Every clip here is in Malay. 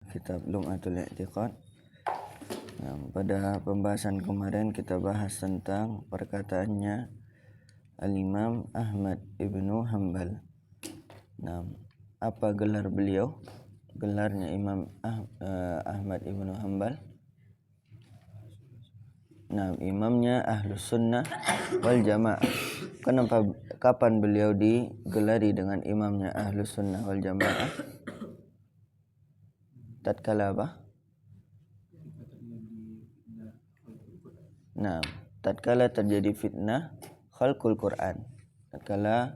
kitab Lum'atul I'tiqad. Nah, pada pembahasan kemarin kita bahas tentang perkataannya Al-Imam Ahmad ibnu Hanbal. Nah, apa gelar beliau? Gelarnya Imam Ahmad ibnu Hanbal. Nah, imamnya Ahlus Sunnah wal Jamaah. Kapan beliau digelari dengan imamnya Ahlus Sunnah wal Jamaah? Tatkala apa? Nah, tatkala terjadi fitnah khalqul Quran. Tatkala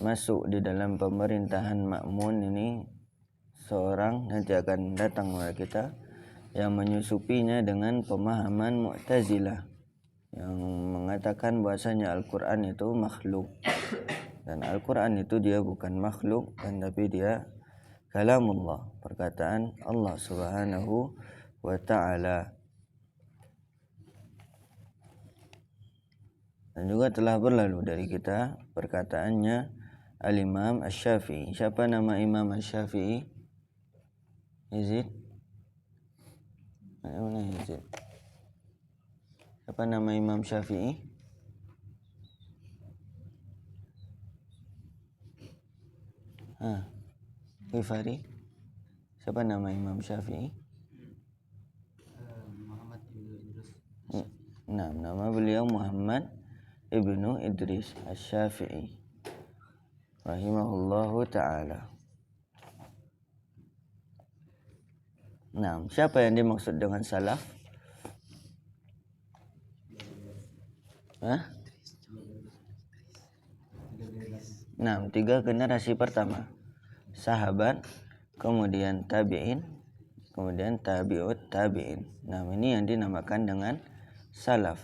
masuk di dalam pemerintahan Ma'mun ini seorang nanti akan datang kepada kita yang menyusupinya dengan pemahaman Mu'tazilah yang mengatakan bahwasanya Al-Quran itu makhluk, dan Al-Quran itu dia bukan makhluk, dan tapi dia kalamullah, perkataan Allah Subhanahu wa ta'ala. Dan juga telah berlalu dari kita perkataannya Al-Imam Asy-Syafi'i. Siapa nama Imam Asy-Syafi'i? Yazid? Mana Yazid? Siapa nama Imam Syafi'i? Ghifari? Siapa nama Imam Syafi'i? Muhammad ibnu Idris. Nah, nama beliau Muhammad ibnu Idris Asy-Syafi'i rahimahullahu ta'ala. Nah, siapa yang dimaksud dengan salaf? Nah, 3 generasi pertama. Sahabat, kemudian tabi'in, kemudian tabi'ut tabi'in. Nah, ini yang dinamakan dengan salaf.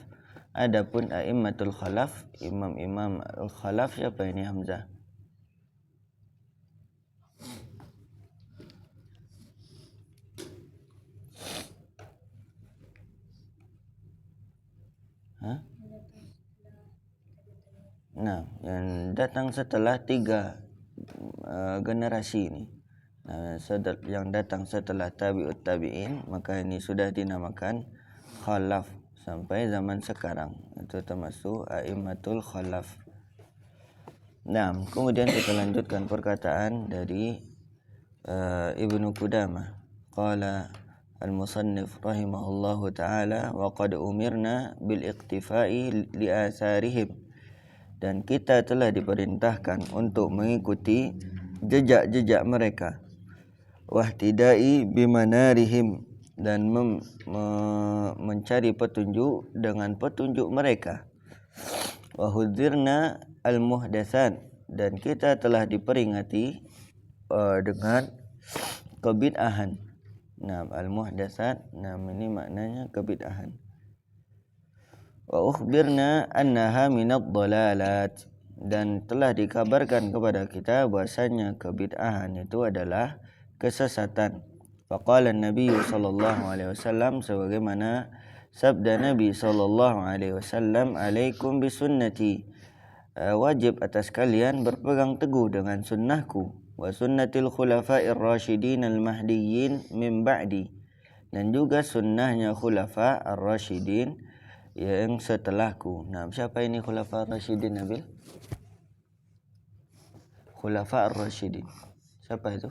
Adapun a'immatul khalaf, imam-imam al-khalaf, siapa ini Hamzah? Nah, yang datang setelah 3 generasi ini. Nah, yang datang setelah tabi'ut tabi'in, maka ini sudah dinamakan khalaf sampai zaman sekarang. Itu termasuk a'immatul khalaf. Nah, kemudian kita lanjutkan perkataan dari Ibnu Qudamah. Qala al-musannif rahimahullahu ta'ala wa qad umirna bil iqtifai li atharihim. Dan kita telah diperintahkan untuk mengikuti jejak-jejak mereka. Wahtidai bimanarihim, dan mencari petunjuk dengan petunjuk mereka. Wahudzirna al-muhdatsan, dan kita telah diperingati dengan kebid'ahan. Nah, al-muhdatsan, nah ini maknanya kebid'ahan. Wa ukhbirna annaha minad dhalalat, dan telah dikabarkan kepada kita bahasanya kebid'ahan itu adalah kesesatan. Faqala Nabi sallallahu alaihi wasallam, sebagaimana sabda Nabi sallallahu alaihi wasallam, alaikum bisunnati, wajib atas kalian berpegang teguh dengan sunnahku, wa sunnatil khulafa'ir rasyidin al-mahdiyyin min ba'di, dan juga sunnahnya khulafa ar-rasyidin yang setelahku. Nah, siapa ini khulafa ar-rasyidin, Nabil? Khulafa ar-rasyidin, siapa itu?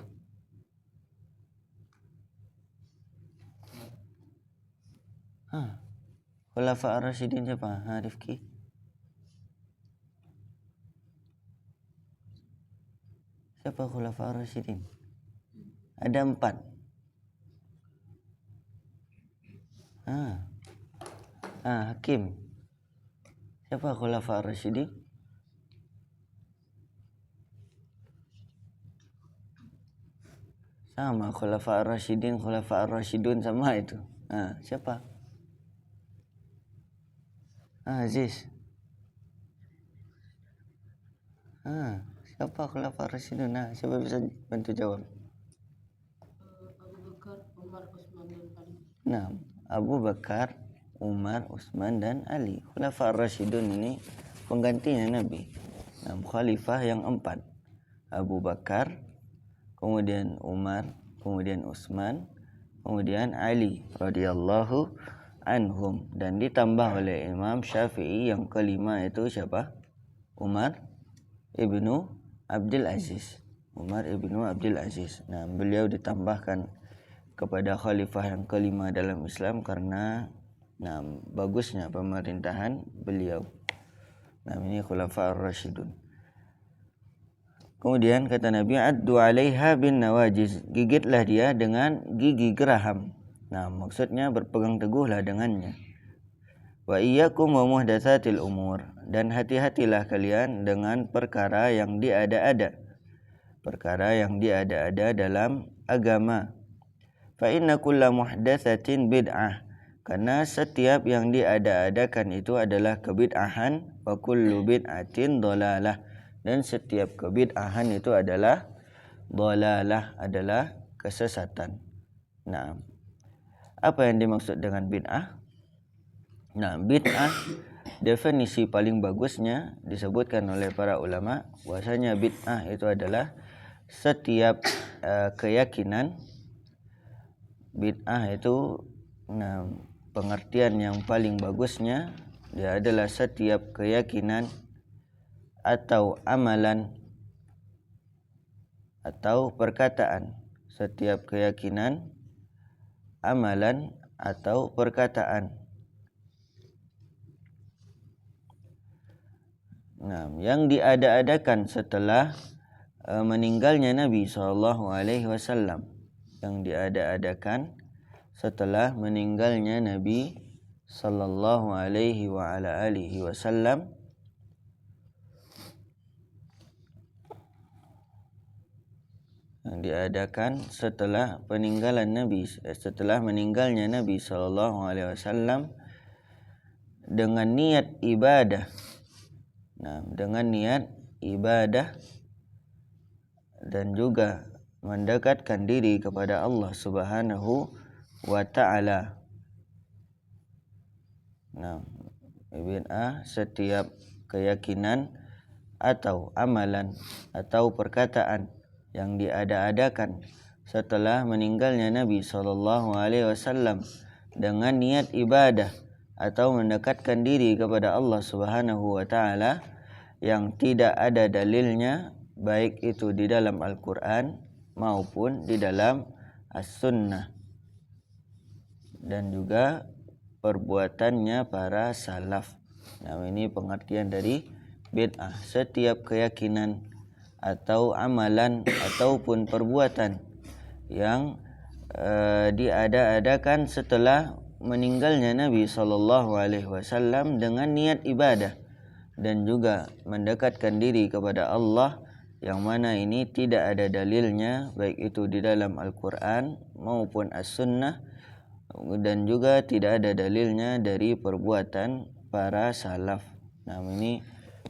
Khulafa ar-rasyidin siapa? Rifki? Siapa khulafa ar-rasyidin? Ada 4. Hakim. Siapa khulafa ar-rasyidin? Sama, khulafa ar-rasyidin, khulafa ar-rasyidun sama itu. Siapa? Aziz. Siapa khulafa ar-rasyidun? Siapa bisa bantu jawab? Abu Bakar, Umar, Utsman dan Ali. Nah, Abu Bakar, Umar, Utsman dan Ali. Khulafa ar-rasyidun ini penggantinya Nabi. Nah, khalifah yang 4. Abu Bakar, kemudian Umar, kemudian Utsman, kemudian Ali radhiyallahu anhum, dan ditambah oleh Imam Syafi'i yang kelima itu siapa? Umar ibnu Abdul Aziz. Umar ibnu Abdul Aziz. Nah, beliau ditambahkan kepada khalifah yang kelima dalam Islam karena bagusnya pemerintahan beliau. Nah, ini khulafa ar-rasyidun. Kemudian kata Nabi, addu 'alaiha bin nawajiz, gigitlah dia dengan gigi geraham. Nah, maksudnya berpegang teguhlah dengannya. Wa iyyakum wa muhdatsatil umur, dan hati-hatilah kalian dengan perkara yang diada-ada. Perkara yang diada-ada dalam agama. Fa inna kulla muhdatsatin bid'ah, karena setiap yang diada-adakan itu adalah kebid'ahan, wa kullu bid'atin dhalalah, dan setiap kebid'ahan itu adalah dhalalah, adalah kesesatan. Nah, apa yang dimaksud dengan bid'ah? Nah, bid'ah definisi paling bagusnya disebutkan oleh para ulama bahwasanya bid'ah itu adalah setiap keyakinan. Bid'ah itu pengertian yang paling bagusnya dia adalah setiap keyakinan atau amalan atau perkataan. Setiap keyakinan, amalan atau perkataan. Nah, yang diada-adakan setelah meninggalnya Nabi SAW, yang diada-adakan setelah meninggalnya Nabi sallallahu alaihi wa ala alihi wasallam, yang diadakan setelah peninggalan Nabi, setelah meninggalnya Nabi sallallahu alaihi wasallam dengan niat ibadah. Nah, dengan niat ibadah dan juga mendekatkan diri kepada Allah Subhanahu wa ta'ala. Nah, bid'ah setiap keyakinan atau amalan atau perkataan yang diada-adakan setelah meninggalnya Nabi SAW dengan niat ibadah atau mendekatkan diri kepada Allah Subhanahu wa ta'ala yang tidak ada dalilnya, baik itu di dalam Al-Quran maupun di dalam As-Sunnah, dan juga perbuatannya para salaf. Nah, ini pengertian dari bid'ah, setiap keyakinan atau amalan ataupun perbuatan yang diada-adakan setelah meninggalnya Nabi SAW dengan niat ibadah dan juga mendekatkan diri kepada Allah, yang mana ini tidak ada dalilnya, baik itu di dalam Al-Quran maupun As-Sunnah, dan juga tidak ada dalilnya dari perbuatan para salaf. Nah, ini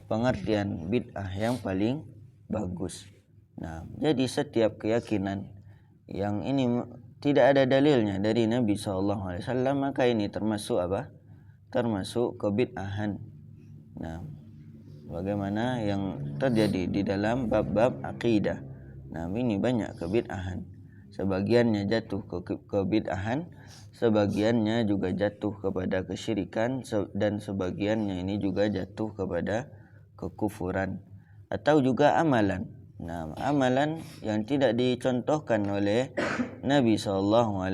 pengertian bid'ah yang paling bagus. Nah, jadi setiap keyakinan yang ini tidak ada dalilnya dari Nabi SAW, maka ini termasuk apa? Termasuk kebid'ahan. Nah, bagaimana yang terjadi di dalam bab-bab akidah. Nah, ini banyak kebid'ahan. Sebagiannya jatuh ke kebid'ahan, sebagiannya juga jatuh kepada kesyirikan, dan sebagiannya ini juga jatuh kepada kekufuran atau juga amalan. Nah, amalan yang tidak dicontohkan oleh Nabi SAW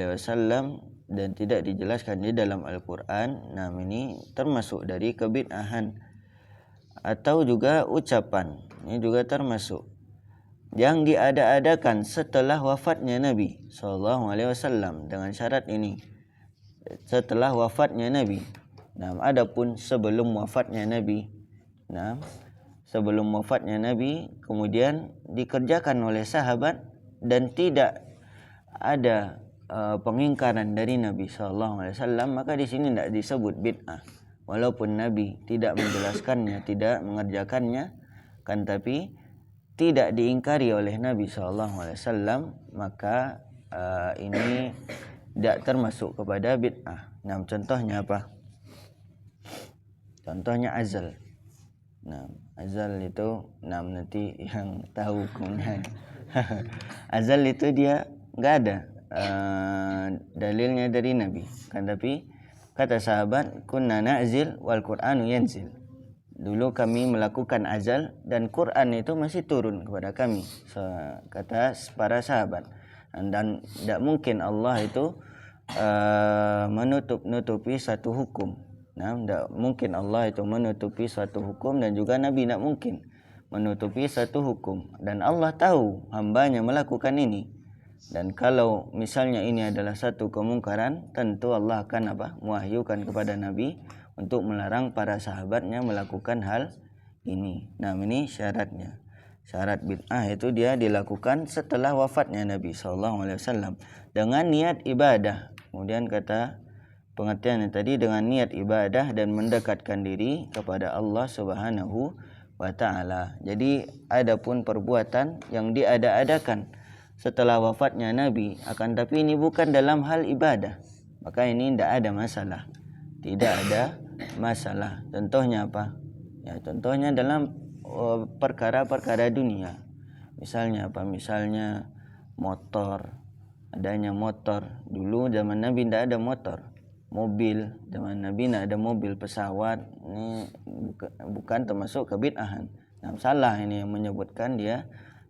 dan tidak dijelaskan di dalam Al-Quran, nah ini termasuk dari kebid'ahan. Atau juga ucapan, ini juga termasuk yang diada-adakan setelah wafatnya Nabi SAW dengan syarat ini, setelah wafatnya Nabi. Nah, adapun sebelum wafatnya Nabi, nah, sebelum wafatnya Nabi kemudian dikerjakan oleh sahabat dan tidak ada pengingkaran dari Nabi SAW, maka di sini tidak disebut bid'ah. Walaupun Nabi tidak menjelaskannya, tidak mengerjakannya, kan tapi tidak diingkari oleh Nabi SAW, maka ini tidak termasuk kepada bid'ah. Nah, contohnya apa? Contohnya azal. Nah, azal itu nanti yang tahu hukumnya. Azal itu dia enggak ada dalilnya dari Nabi. Kan tapi kata sahabat, kunna na'zil wal Qur'anu yanzil. Dulu kami melakukan azal dan Quran itu masih turun kepada kami. Kata para sahabat. Dan tidak mungkin Allah itu menutupi satu hukum. Tidak mungkin Allah itu menutupi suatu hukum dan juga Nabi tidak mungkin menutupi satu hukum. Dan Allah tahu hambanya melakukan ini. Dan kalau misalnya ini adalah satu kemungkaran, tentu Allah akan mewahyukan kepada Nabi untuk melarang para sahabatnya melakukan hal ini. Nah, ini syaratnya. Syarat bid'ah itu dia dilakukan setelah wafatnya Nabi SAW dengan niat ibadah. Kemudian kata pengertiannya tadi dengan niat ibadah dan mendekatkan diri kepada Allah Subhanahu wa taala. Jadi adapun perbuatan yang diada-adakan setelah wafatnya Nabi, akan tapi ini bukan dalam hal ibadah, maka ini tidak ada masalah. Tidak ada masalah. Contohnya apa? Ya, contohnya dalam perkara-perkara dunia. Misalnya apa? Misalnya motor. Adanya motor. Dulu zaman Nabi tidak ada motor. Mobil, zaman Nabi tidak ada mobil, pesawat. Ini bukan termasuk kebid'ahan. Nah, salah ini yang menyebutkan dia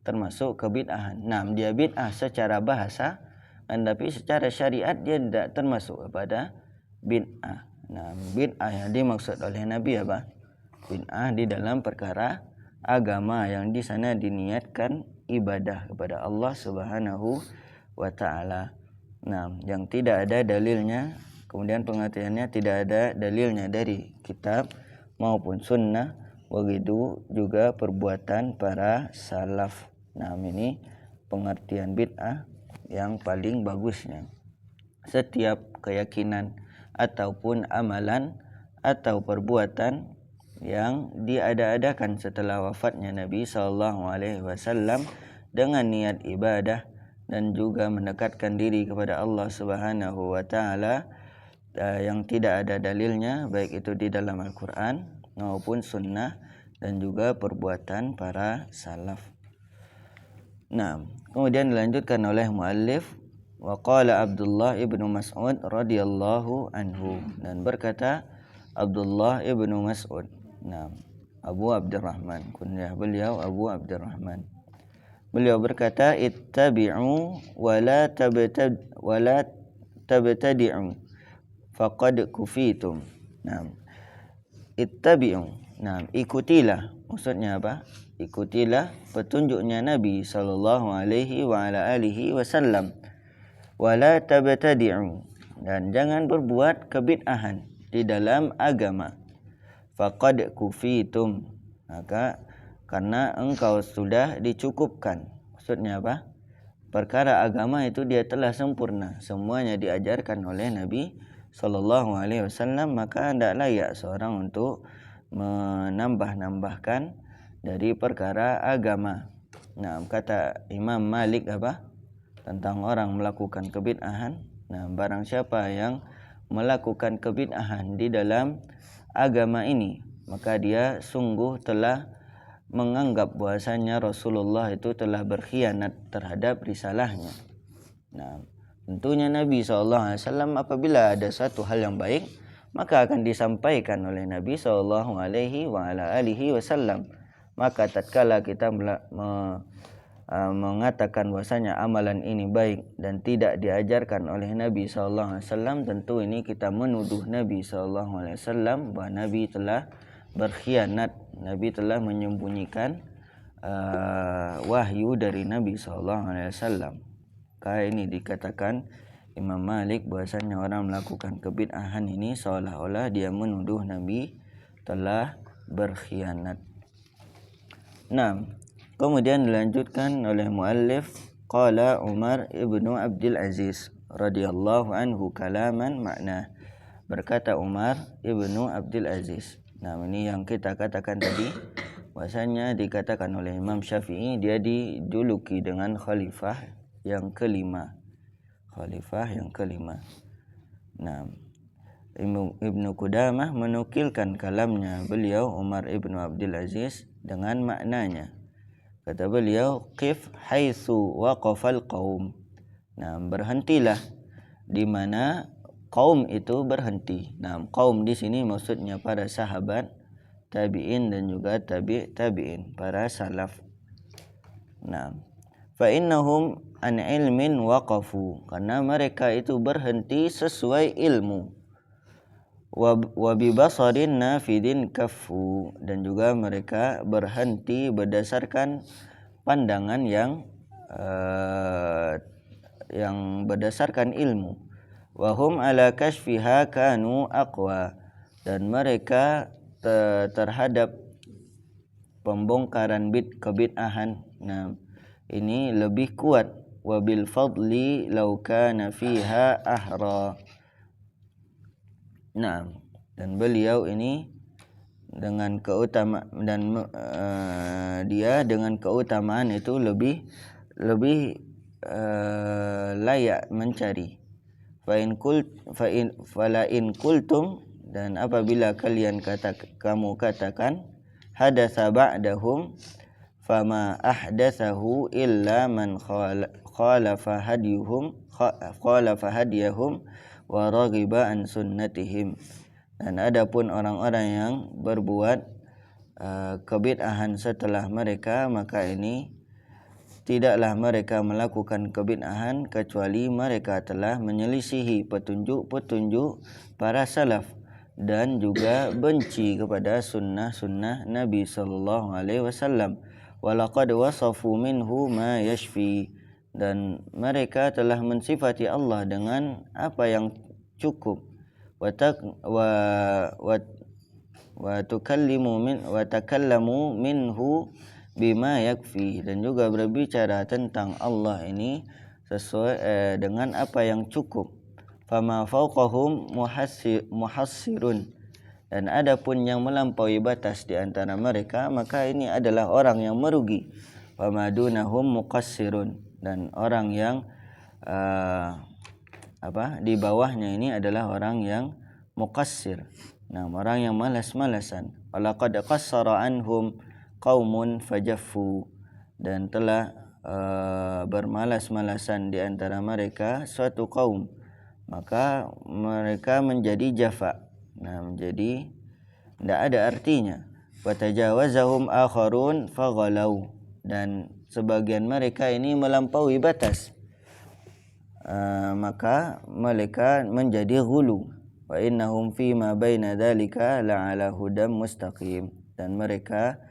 termasuk kebid'ahan. Nah, dia bid'ah secara bahasa, tapi secara syariat dia tidak termasuk kepada bid'ah. Nah, bid'ah yang dimaksud oleh Nabi apa? Bid'ah di dalam perkara agama yang di sana diniatkan ibadah kepada Allah Subhanahu wa taala. Nah, yang tidak ada dalilnya, kemudian pengertiannya tidak ada dalilnya dari kitab maupun sunnah, begitu juga perbuatan para salaf. Nah, ini pengertian bid'ah yang paling bagusnya. Setiap keyakinan ataupun amalan atau perbuatan yang diada-adakan setelah wafatnya Nabi SAW dengan niat ibadah dan juga mendekatkan diri kepada Allah Subhanahu wa taala yang tidak ada dalilnya, baik itu di dalam Al-Qur'an maupun sunnah, dan juga perbuatan para salaf. Nah, kemudian dilanjutkan oleh muallif, wa qala Abdullah ibnu Mas'ud radhiyallahu anhu, dan berkata Abdullah ibnu Mas'ud, nah, Abu Abdurrahman, kunyah beliau Abu Abdurrahman. Beliau berkata, ittabi'u wa la tabtadi'u faqad kufitum. Nah, ittabi'u. Nah, ikutilah. Maksudnya apa? Ikutilah petunjuknya Nabi sallallahu alaihi wa ala alihi wasallam. Wa la tabtadi'u. Dan jangan berbuat kebid'ahan di dalam agama. Faqad kufitum. Maka karena engkau sudah dicukupkan. Maksudnya apa? Perkara agama itu dia telah sempurna. Semuanya diajarkan oleh Nabi sallallahu alaihi wasallam, maka tidak layak seorang untuk menambah-nambahkan dari perkara agama. Nah, kata Imam Malik apa? Tentang orang melakukan kebid'ahan. Nah, barang siapa yang melakukan kebid'ahan di dalam agama ini, maka dia sungguh telah menganggap bahwasanya Rasulullah itu telah berkhianat terhadap risalahnya. Nah, tentunya Nabi SAW apabila ada satu hal yang baik, maka akan disampaikan oleh Nabi SAW. Maka tatkala kita mengatakan bahwasanya amalan ini baik dan tidak diajarkan oleh Nabi SAW, tentu ini kita menuduh Nabi SAW bahwa Nabi telah berkhianat. Nabi telah menyembunyikan wahyu dari Nabi SAW. Maka ini dikatakan Imam Malik bahwasanya orang melakukan kebid'ahan ini seolah-olah dia menuduh Nabi telah berkhianat. Nah, kemudian dilanjutkan oleh muallif, qala Umar ibnu Abdul Aziz radhiyallahu anhu kalaman makna. Berkata Umar ibnu Abdul Aziz. Nah, ini yang kita katakan tadi, bahasanya dikatakan oleh Imam Syafi'i dia dijuluki dengan khalifah yang kelima. Khalifah yang kelima. Nah, Ibnu Qudamah menukilkan kalamnya beliau Umar ibnu Abdul Aziz dengan maknanya. Kata beliau, qif haitsu waqafal qaum. Nah, berhentilah di mana kaum itu berhenti. Nah, kaum di sini maksudnya para sahabat, tabi'in dan juga tabi'in, para salaf. Nah, fa innahum an ilmin waqafu, karena mereka itu berhenti sesuai ilmu. Wa bi basarin nafidin kaffu, dan juga mereka berhenti berdasarkan pandangan yang berdasarkan ilmu. Wa hum ala kashfiha kanu aqwa, dan mereka terhadap pembongkaran kebid'ahan, nah ini lebih kuat. Wa bil fadli law kana fiha ahra. Nah, dan beliau ini dengan dia dengan keutamaan itu lebih layak mencari. Fala in kultum, dan apabila kamu katakan hadatsa ba'dahum fama ahdatsahu illa man khalafa hadiyahum wa raghiba an sunnatihim. Dan adapun orang-orang yang berbuat kebid'ahan setelah mereka, maka ini tidaklah mereka melakukan kebid'ahan kecuali mereka telah menyelisihi petunjuk-petunjuk para salaf dan juga benci kepada sunnah-sunnah Nabi sallallahu alaihi wasallam. Walaqad wasafu minhu ma yashfi, dan mereka telah mensifati Allah dengan apa yang cukup. Wa takallamu minhu bima yakfi, dan juga berbicara tentang Allah ini sesuai dengan apa yang cukup. Fama fawqahum muhassirun, dan adapun yang melampaui batas di antara mereka, maka ini adalah orang yang merugi. Fama dunahum muqassirun, dan orang yang di bawahnya ini adalah orang yang muqassir. Nah, orang yang malas-malasan. Walaqad qassara anhum qaumun fajaffu, dan telah bermalas-malasan di antara mereka suatu kaum, maka mereka menjadi jafa. Nah, menjadi tidak ada artinya. Wa tajawazahum akharun faghalau, dan sebagian mereka ini melampaui batas, maka mereka menjadi ghulu. Wa innahum fi ma baina dzalika la'ala hudam mustaqim, dan mereka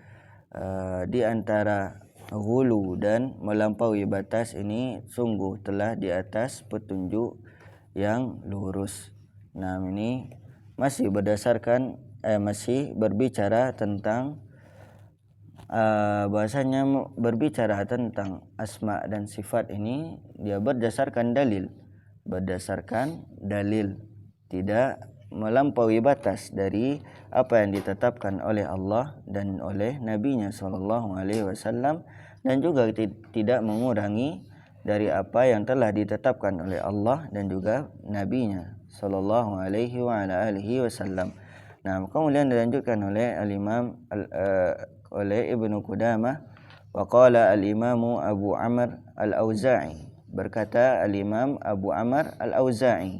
di antara ghulu dan melampaui batas ini sungguh telah di atas petunjuk yang lurus. Nah, ini masih berbicara tentang bahasanya berbicara tentang asma dan sifat ini dia berdasarkan dalil, tidak melampaui batas dari apa yang ditetapkan oleh Allah dan oleh Nabi-Nya sallallahu alaihi wasallam, dan juga tidak mengurangi dari apa yang telah ditetapkan oleh Allah dan juga Nabi-Nya sallallahu alaihi wasallam. Nah, kemudian dilanjutkan oleh al-Imam oleh Ibnu Qudamah, wa qala al-Imam Abu Amr al-Auza'i, berkata al-Imam Abu Amr al-Auza'i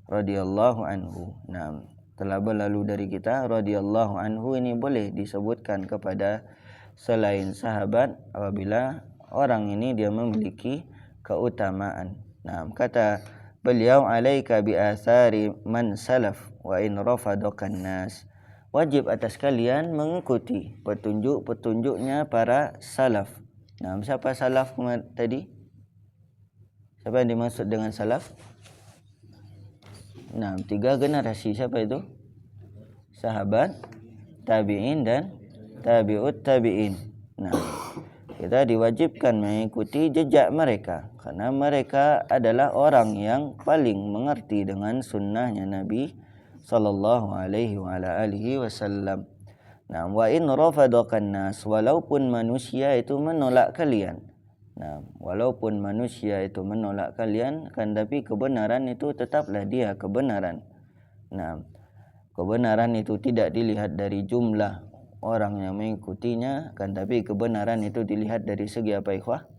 radhiyallahu anhu. Nah, telah berlalu dari kita radhiyallahu anhu ini boleh disebutkan kepada selain sahabat apabila orang ini dia memiliki keutamaan. Nah, kata beliau, alaika bi athari man salaf wa in rafadakan nas, wajib atas kalian mengikuti petunjuk-petunjuknya para salaf. Nah, siapa salaf tadi? Siapa yang dimaksud dengan salaf? Nah, 3 generasi. Siapa itu? Sahabat, tabi'in, dan tabi'ut tabi'in. Nah, kita diwajibkan mengikuti jejak mereka, karena mereka adalah orang yang paling mengerti dengan sunnahnya Nabi sallallahu alaihi wasallam. Nah, wa in rafadakan nas, walaupun manusia itu menolak kalian. Nah, walaupun manusia itu menolak kalian, kan tapi kebenaran itu tetaplah dia kebenaran. Nah, kebenaran itu tidak dilihat dari jumlah orang yang mengikutinya, kan tapi kebenaran itu dilihat dari segi apa, ikhwah?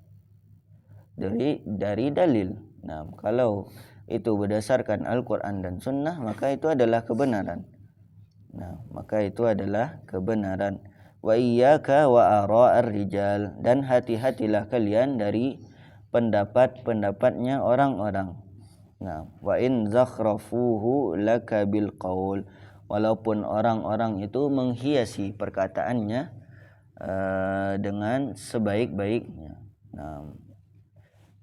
Dari dalil. Nah, kalau itu berdasarkan Al-Quran dan Sunnah, maka itu adalah kebenaran. Nah, maka itu adalah kebenaran. Wa iyyaka wa ara'ar rijal, dan hati-hatilah kalian dari pendapat-pendapatnya orang-orang. Nah, wa in zakhrafuhu laka bil qaul, walaupun orang-orang itu menghiasi perkataannya dengan sebaik-baiknya.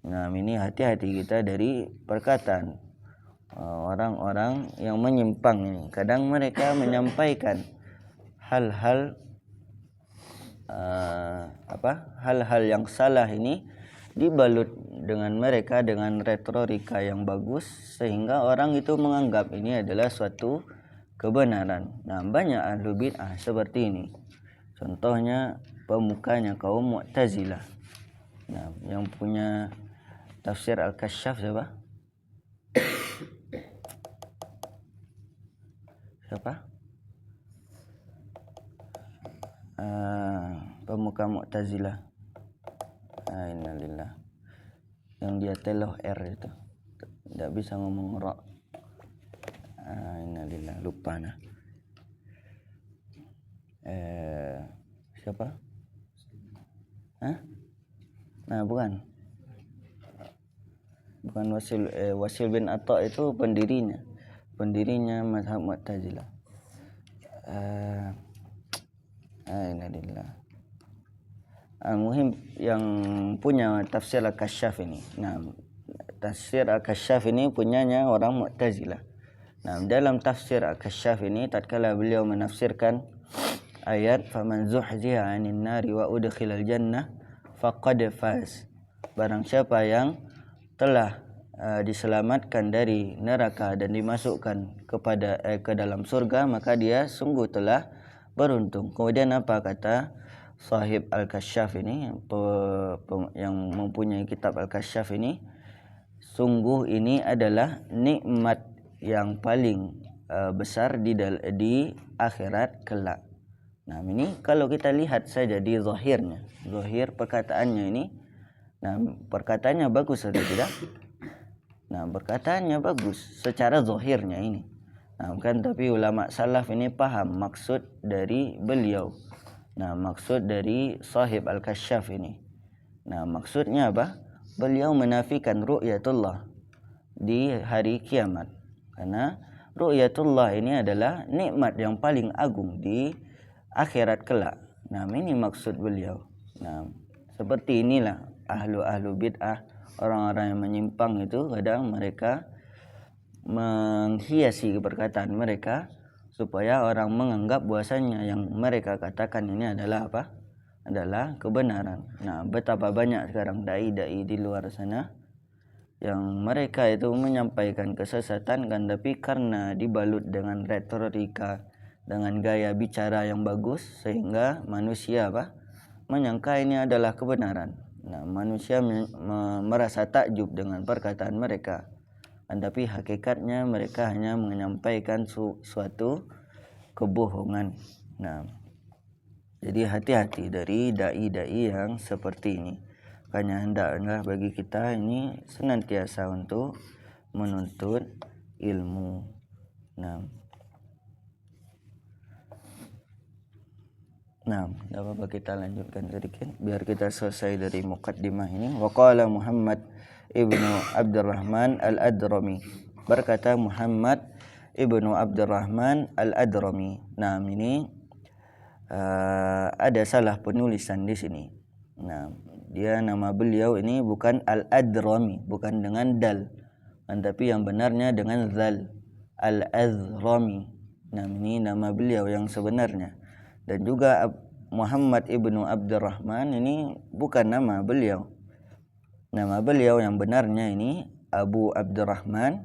Nah, ini hati-hati kita dari perkataan orang-orang yang menyimpang ini. Kadang mereka menyampaikan hal-hal hal-hal yang salah ini dibalut dengan mereka dengan retorika yang bagus, sehingga orang itu menganggap ini adalah suatu kebenaran. Nah, banyak ahlu bid'ah seperti ini. Contohnya pemukanya kaum Mu'tazilah. Nah, yang punya tafsir Al-Kasyaf siapa? Pemuka Mu'tazilah. Innalillah. Yang dia teloh R itu. Tidak bisa ngomong ra. Innalillah, lupa nah. Siapa? Nah, bukan Wasil bin Atta, itu pendirinya mazhab Mu'tazilah. Innalillah. Muhim yang punya tafsir Al-Kasyaf ini. Nah, tafsir Al-Kasyaf ini punyanya orang Mu'tazilah. Nah, dalam tafsir Al-Kasyaf ini tatkala beliau menafsirkan ayat faman zuhziha 'anil nari wa udkhilal jannah faqad faz. Barang siapa yang telah diselamatkan dari neraka dan dimasukkan ke dalam surga, maka dia sungguh telah beruntung. Kemudian apa kata sahib Al-Kasyaf ini, yang mempunyai kitab Al-Kasyaf ini? Sungguh ini adalah nikmat yang paling besar di akhirat kelak. Nah, ini kalau kita lihat saja di zahir perkataannya ini. Nah, perkataannya bagus atau tidak? Nah, perkataannya bagus secara zahirnya ini. Nah, kan, tapi ulama salaf ini paham maksud dari beliau. Nah, maksud dari sahib Al-Kasyaf ini. Nah, maksudnya apa? Beliau menafikan ru'yatullah di hari kiamat. Karena ru'yatullah ini adalah nikmat yang paling agung di akhirat kelak. Nah, ini maksud beliau. Nah, seperti inilah ahlu bid'ah, orang-orang yang menyimpang itu kadang mereka menghiasi perkataan mereka supaya orang menganggap bahwasanya yang mereka katakan ini adalah apa? Adalah kebenaran. Nah, betapa banyak sekarang dai-dai di luar sana yang mereka itu menyampaikan kesesatan, kan, tapi karena dibalut dengan retorika, dengan gaya bicara yang bagus, sehingga manusia menyangka ini adalah kebenaran. Nah, manusia merasa takjub dengan perkataan mereka, tapi hakikatnya mereka hanya menyampaikan suatu kebohongan. Nah, jadi hati-hati dari dai-dai yang seperti ini. Makanya hendaklah bagi kita ini senantiasa untuk menuntut ilmu. Nah, tidak apa-apa kita lanjutkan sedikit biar kita selesai dari muqaddimah ini. Wa qala Muhammad ibnu Abdurrahman al-Adrami. Berkata Muhammad ibnu Abdurrahman al-Adrami. Nah, ini ada salah penulisan di sini. Nah, dia nama beliau ini bukan al-Adrami, bukan dengan dal, tapi yang benarnya dengan zal, al-Azrami. Nah, ini nama beliau yang sebenarnya. Dan juga Muhammad ibnu Abdurrahman ini bukan nama beliau. Nama beliau yang benarnya ini Abu Abdurrahman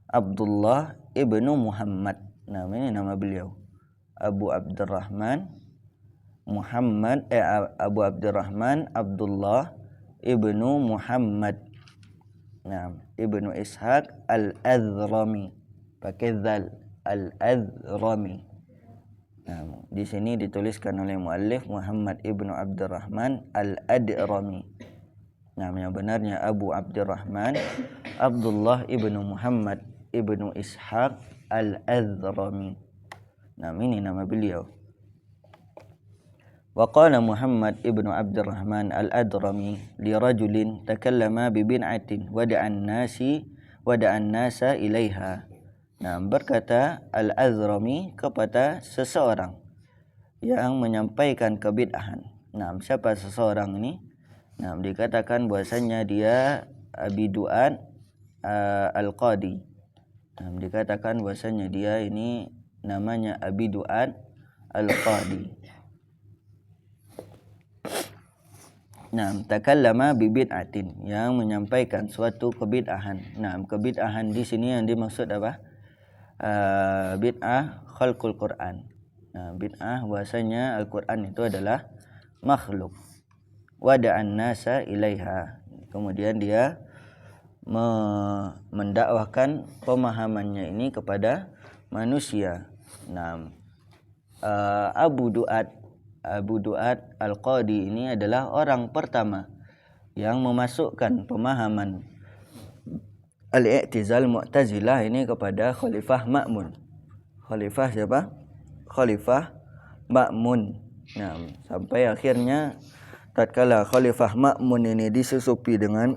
Abdullah ibnu Muhammad. Nah, ini nama beliau Abu Abdurrahman Abu Abdurrahman Abdullah ibnu Muhammad. Nah, ibnu Ishaq al-Azrami, pakai zal, al-Azrami. Nah, di sini dituliskan oleh muallif Muhammad ibnu Abdurrahman al-Adrami. Yang benarnya Abu Abdurrahman Abdullah ibnu Muhammad ibnu Ishaq al-Azrami. Ini nama beliau. Wa qala Muhammad ibnu Abdurrahman al-Adrami li rajulin takallama bi bin'atin wada'an nasa ilaiha. Berkata Al-Azrami kepada seseorang yang menyampaikan kebid'ahan. Siapa seseorang ini? Dikatakan bahwasanya dia Abi Du'ad Al-Qadi. Dikatakan bahwasanya dia ini namanya Abi Du'ad Al-Qadi. Takallama bi bid'atin, yang menyampaikan suatu kebid'ahan. Kebid'ahan di sini yang dimaksud apa? Bid'ah khalqul Quran. Bid'ah bahwasanya Al-Quran itu adalah makhluk. Wada'an nasa ilaiha. Kemudian dia mendakwahkan pemahamannya ini kepada manusia. Abu Du'ad Al-Qadi ini adalah orang pertama yang memasukkan pemahaman Al-I'tizal Mu'tazilah ini kepada Khalifah Ma'mun. Khalifah siapa? Khalifah Ma'mun. Sampai akhirnya tatkala Khalifah Ma'mun ini disusupi dengan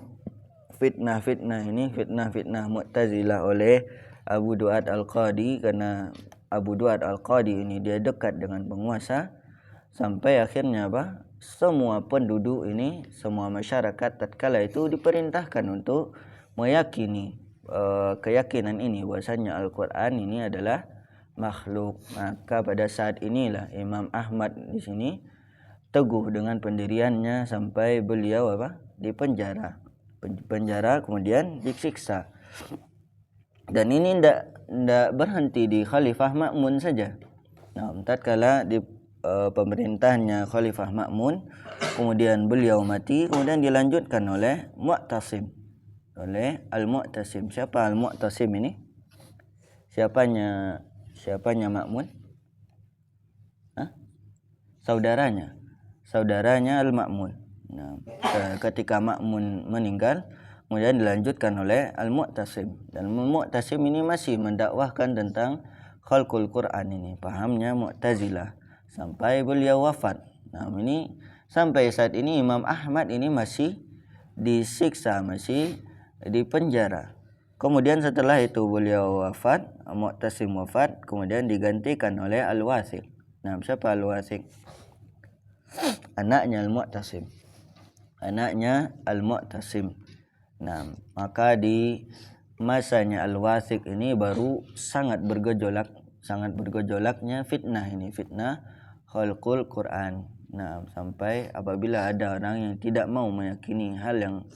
fitnah-fitnah Mu'tazilah oleh Abu Du'ad Al-Qadi, karena Abu Du'ad Al-Qadi ini dia dekat dengan penguasa. Sampai akhirnya semua penduduk ini, semua masyarakat tatkala itu diperintahkan untuk meyakini keyakinan ini bahwasanya Al-Quran ini adalah makhluk. Maka pada saat inilah Imam Ahmad di sini teguh dengan pendiriannya sampai beliau dipenjara, kemudian disiksa. Dan ini tidak berhenti di Khalifah Ma'mun saja. Tatkala di pemerintahnya Khalifah Ma'mun, kemudian beliau mati, kemudian dilanjutkan oleh Mu'tasim, oleh Al-Mu'tasim. Siapa Al-Mu'tasim ini? Siapanya Ma'mun? Saudaranya Al-Ma'mun. Ketika Ma'mun meninggal, kemudian dilanjutkan oleh Al-Mu'tasim. Dan Mu'tasim ini masih mendakwahkan tentang khalqul Quran ini, pahamnya Mu'tazilah, sampai beliau wafat. Ini sampai saat ini Imam Ahmad ini masih disiksa, masih dipenjara. Kemudian setelah itu beliau wafat, Mu'tasim wafat, kemudian digantikan oleh Al-Wathiq. Siapa Al-Wathiq? Anaknya Al-Mu'tasim. Maka di masanya Al-Wathiq ini baru sangat bergejolaknya fitnah ini, fitnah khalqul Quran. Sampai apabila ada orang yang tidak mau meyakini hal yang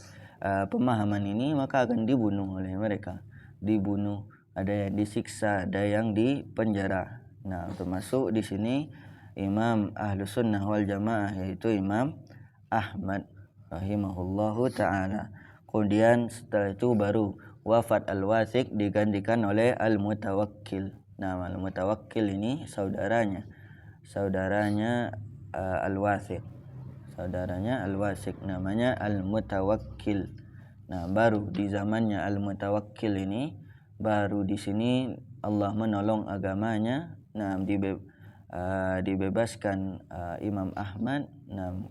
pemahaman ini, maka akan dibunuh oleh mereka. Dibunuh, ada yang disiksa, ada yang dipenjara. Termasuk di sini Imam Ahlus Sunnah wal Jamaah, yaitu Imam Ahmad rahimahullahu ta'ala. Kemudian setelah itu baru wafat Al-Wathiq, digantikan oleh Al-Mutawakkil. Al-Mutawakkil ini saudaranya Al-Wathiq. Namanya Al-Mutawakkil. Baru di zamannya Al-Mutawakkil ini, baru di sini Allah menolong agamanya. Dibebaskan Imam Ahmad.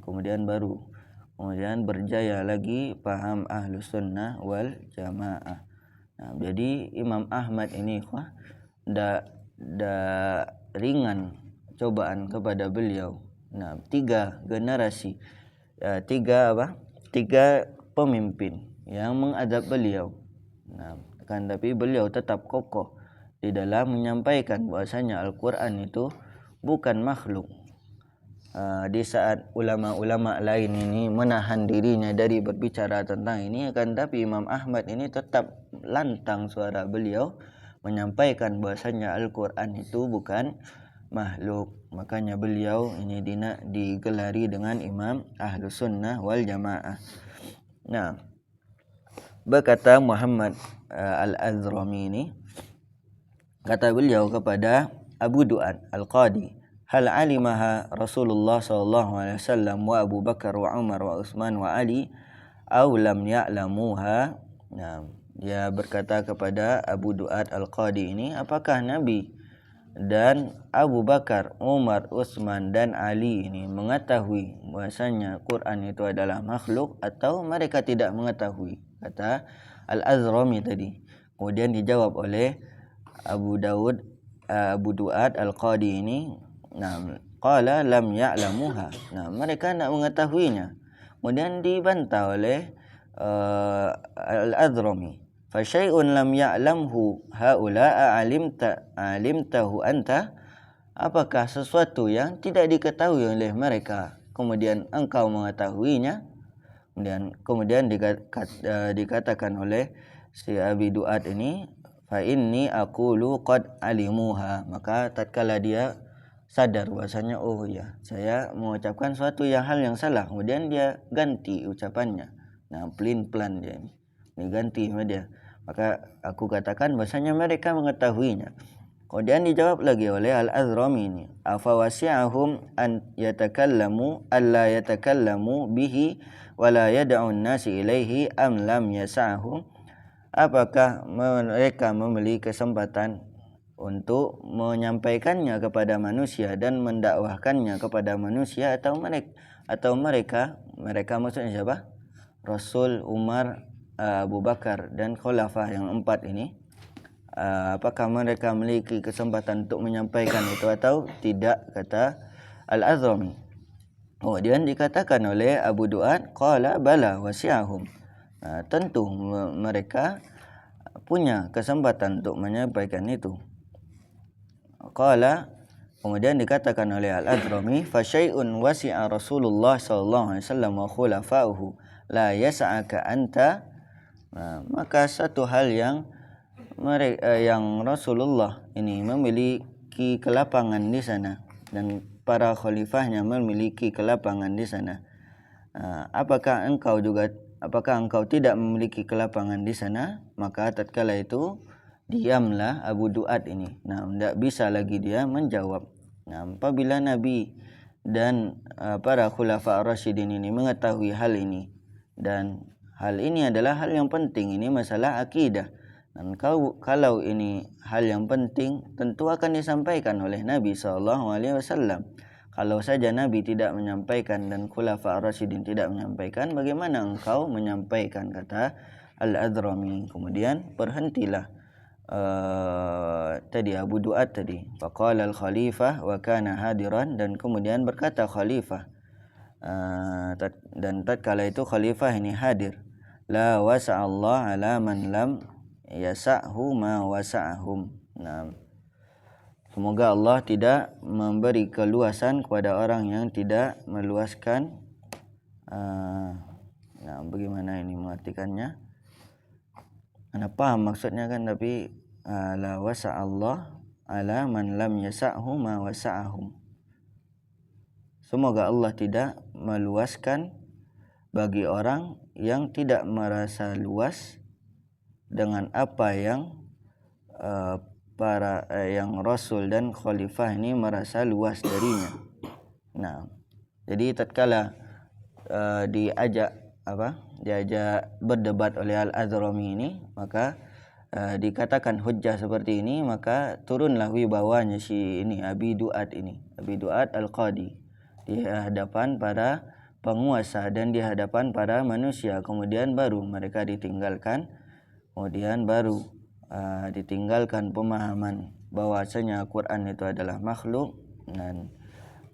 Kemudian berjaya lagi paham Ahlus Sunnah wal Jamaah. Jadi Imam Ahmad ini tidak ringan cobaan kepada beliau. 3 generasi, 3 pemimpin yang mengadab beliau. Tapi beliau tetap kokoh di dalam menyampaikan bahwasanya Al-Quran itu bukan makhluk. Di saat ulama-ulama lain ini menahan dirinya dari berbicara tentang ini, akan tapi Imam Ahmad ini tetap lantang suara beliau menyampaikan bahwasanya Al-Quran itu bukan makhluk. Makanya beliau ini digelari dengan Imam Ahlus Sunnah wal Jamaah. Berkata Muhammad Al-Azrami ini, kata beliau kepada Abu Du'ad Al-Qadi, hal alimaha Rasulullah sallallahu alaihi wasallam wa Abu Bakar wa Umar wa Utsman wa Ali aw lam ya'lamuha. Nah, dia berkata kepada Abu Duat Al-Qadi ini, apakah Nabi dan Abu Bakar, Umar, Utsman dan Ali ini mengetahui bahasanya Quran itu adalah makhluk atau mereka tidak mengetahui? Kata Al-Azrami tadi. Kemudian dijawab oleh Abu Duat Al-Qadi ini, nah, qala lam ya'lamuha. Nah, mereka tidak mengetahuinya. Kemudian dibantah oleh Al-Azrami, fa syai'un lam ya'lamhu haula'a alimtahu anta. Apakah sesuatu yang tidak diketahui oleh mereka kemudian engkau mengetahuinya? Kemudian dikatakan oleh si Abi Duat ini, fa inni aqulu qad alimuha. Maka tatkala dia sadar bahasanya, oh ya, saya mengucapkan suatu hal yang salah, kemudian dia ganti ucapannya. Nah, pelin-pelan dia ini ganti sama dia. Maka aku katakan bahasanya mereka mengetahuinya. Kemudian dijawab lagi oleh Al-Azrami ini, afa wasi'ahum an yatakallamu alla yatakallamu bihi wala yad'un nasi ilaihi am lam yas'ahum. Apakah mereka memiliki kesempatan untuk menyampaikannya kepada manusia dan mendakwahkannya kepada manusia, atau mereka maksudnya siapa? Rasul, Umar, Abu Bakar dan Khulafah yang 4 ini, apakah mereka memiliki kesempatan untuk menyampaikan itu atau tidak? Kata Al-Azrami. Kemudian dikatakan oleh Abu Duat, qala bala wasi'ahum. Tentu mereka punya kesempatan untuk menyampaikan itu. Qala, kemudian dikatakan oleh Al-Azrami, fa syai'un wasi'a Rasulullah sallallahu alaihi wasallam wa khulafa'uhu la yas'aka anta. Maka satu hal yang Rasulullah ini memiliki kelapangan di sana dan para khalifahnya memiliki kelapangan di sana. Apakah engkau tidak memiliki kelapangan di sana? Maka tatkala itu diamlah Abu Duat ini. Nah, tidak bisa lagi dia menjawab. Nah, apabila Nabi dan para khulafa ar-rasyidin ini mengetahui hal ini, dan hal ini adalah hal yang penting, ini masalah akidah. Dan kalau ini hal yang penting, tentu akan disampaikan oleh Nabi SAW. Kalau saja Nabi tidak menyampaikan dan khulafa ar-rasyidin tidak menyampaikan, bagaimana engkau menyampaikan? Kata Al-Azrami. Kemudian berhentilah tadi Abu Duat tadi. Faqala al-khalifah wa kana hadiran, dan kemudian berkata khalifah, dan tatkala itu khalifah ini hadir, la wasa'allah ala man lam yasa'hu ma wasa'ahum. Nah, semoga Allah tidak memberi keluasan kepada orang yang tidak meluaskan. Nah, bagaimana ini mengartikannya? Anda paham maksudnya kan, tapi la wasa'allah ala man lam yasa'hu ma wasa'ahum. Semoga Allah tidak meluaskan bagi orang yang tidak merasa luas dengan apa yang yang Rasul dan Khalifah ini merasa luas darinya. Nah, jadi tatkala diajak berdebat oleh Al-Azrami ini, maka dikatakan hujjah seperti ini, maka turunlah wibawanya si ini Abi Duat Al-Qadi di hadapan para penguasa dan di hadapan para manusia. Kemudian baru mereka ditinggalkan pemahaman bahwasanya Al-Quran itu adalah makhluk, dan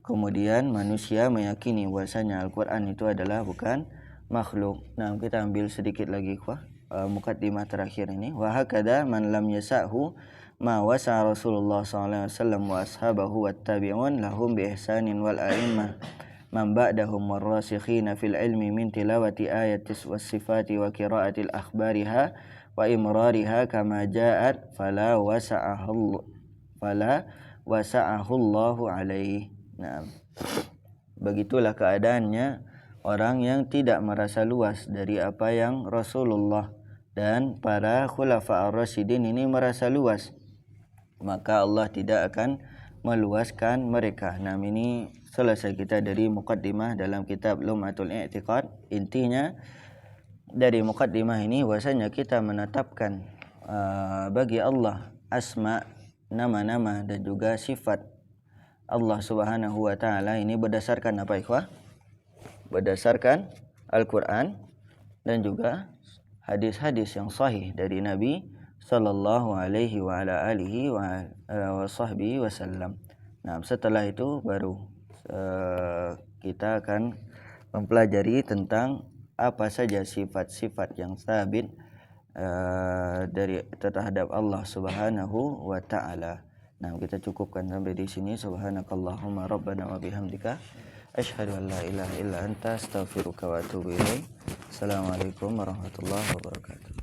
kemudian manusia meyakini bahwasanya Al-Quran itu adalah bukan makhluk. Nah, kita ambil sedikit lagi mukaddimah terakhir ini. Wa hakada man lam yasahu ma wasa Rasulullah sallallahu alaihi wasallam wa ashabahu wattabi'un lahum bi ihsanin wal a'immah man ba'dahum warasikhina fil ilmi min tilawati ayatis was sifati wa qiraatil akhbariha wa imrariha kama ja'at fala wasa'ahullahu alaihi. Nah, begitulah keadaannya orang yang tidak merasa luas dari apa yang Rasulullah dan para khulafa ar-rasyidin ini merasa luas, maka Allah tidak akan meluaskan mereka. Nah, ini selesai kita dari muqaddimah dalam kitab Lum'atul I'tiqad. Intinya dari mukaddimah ini bahwasanya kita menetapkan bagi Allah asma, nama-nama dan juga sifat Allah Subhanahu wa taala ini berdasarkan apa ikhwah? Berdasarkan Al-Qur'an dan juga hadis-hadis yang sahih dari Nabi sallallahu alaihi wa ala alihi wa sahbihi wasallam. Nah, setelah itu baru kita akan mempelajari tentang apa saja sifat-sifat yang sabit dari terhadap Allah Subhanahu wa taala. Nah, kita cukupkan sampai di sini. Subhanakallahumma rabbana wa bihamdika asyhadu an la ilaha illa anta astaghfiruka wa atubu ilaik. Assalamualaikum warahmatullahi wabarakatuh.